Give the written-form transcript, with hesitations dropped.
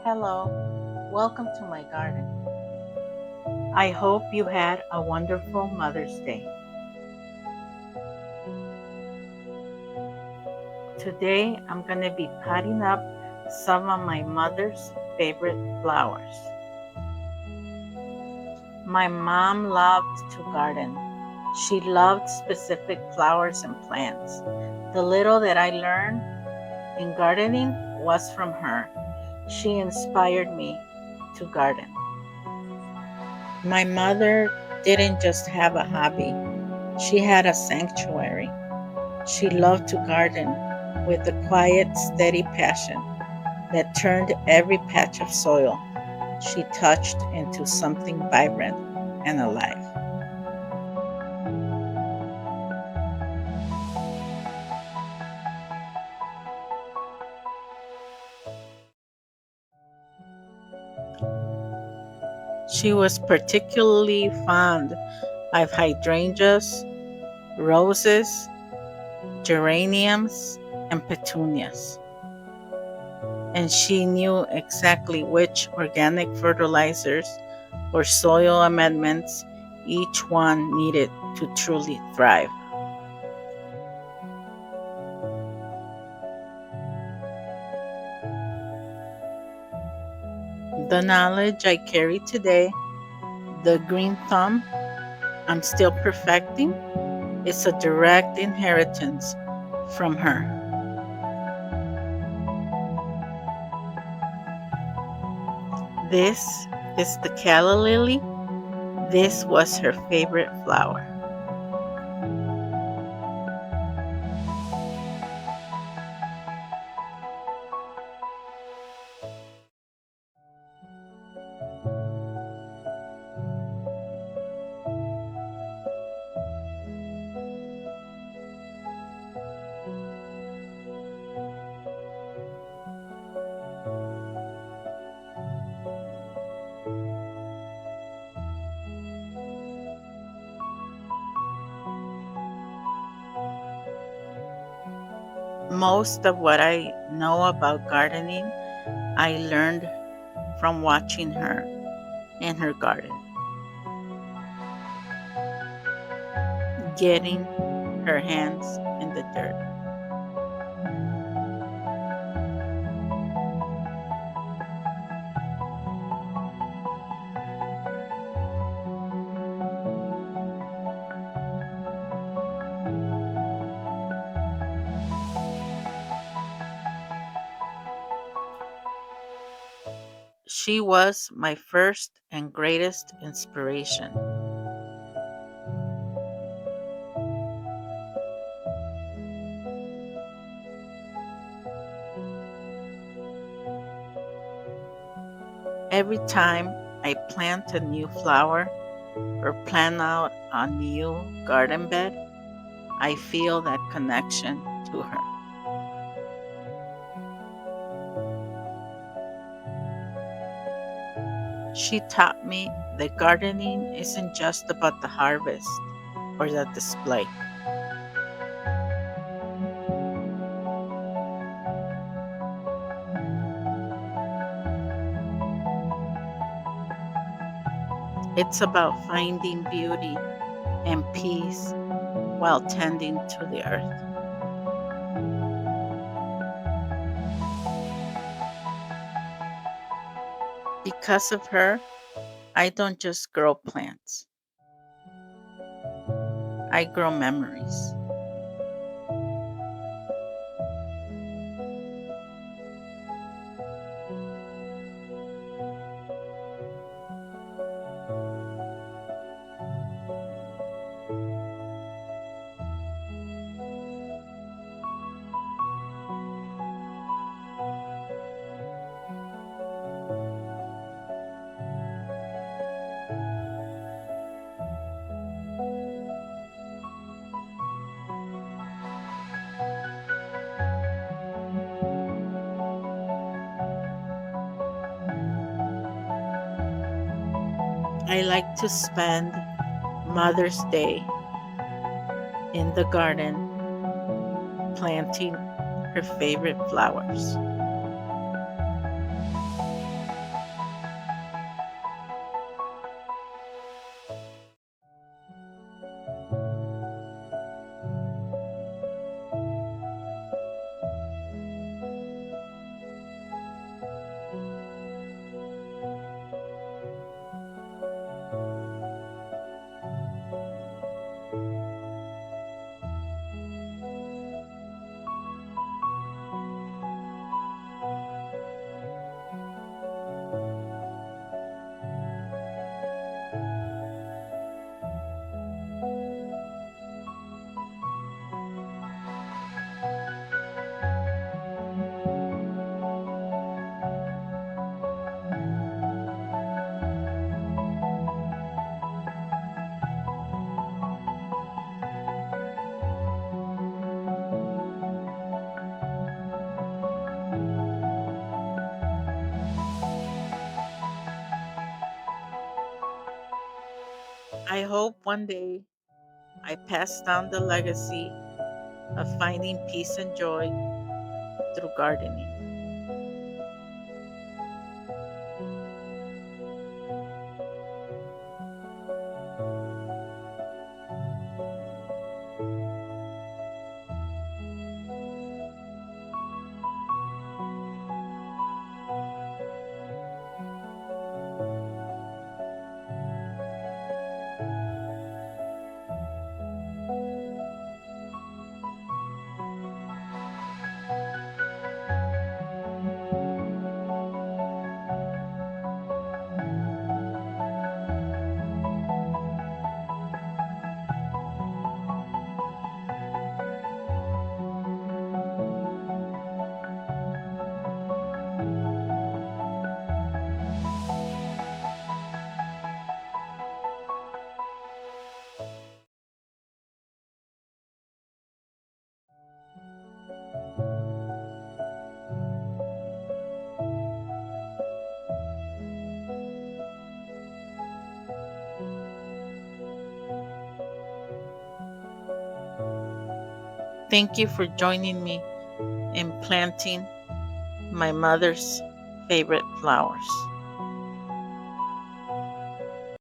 Hello, welcome to my garden. I hope you had a wonderful Mother's Day. Today I'm going to be potting up some of my mother's favorite flowers. My mom loved to garden. She loved specific flowers and plants. The little that I learned in gardening was from her. She inspired me to garden. My mother didn't just have a hobby, she had a sanctuary. She loved to garden with a quiet, steady passion that turned every patch of soil she touched into something vibrant and alive. She was particularly fond of hydrangeas, roses, geraniums, and petunias. And she knew exactly which organic fertilizers or soil amendments each one needed to truly thrive. The knowledge I carry today, the green thumb I'm still perfecting, is a direct inheritance from her. This is the calla lily. This was her favorite flower. Most of what I know about gardening, I learned from watching her in her garden, getting her hands in the dirt. She was my first and greatest inspiration. Every time I plant a new flower or plan out a new garden bed, I feel that connection to her. She taught me that gardening isn't just about the harvest or the display. It's about finding beauty and peace while tending to the earth. Because of her, I don't just grow plants, I grow memories. I like to spend Mother's Day in the garden planting her favorite flowers. I hope one day I pass down the legacy of finding peace and joy through gardening. Thank you for joining me in planting my mother's favorite flowers.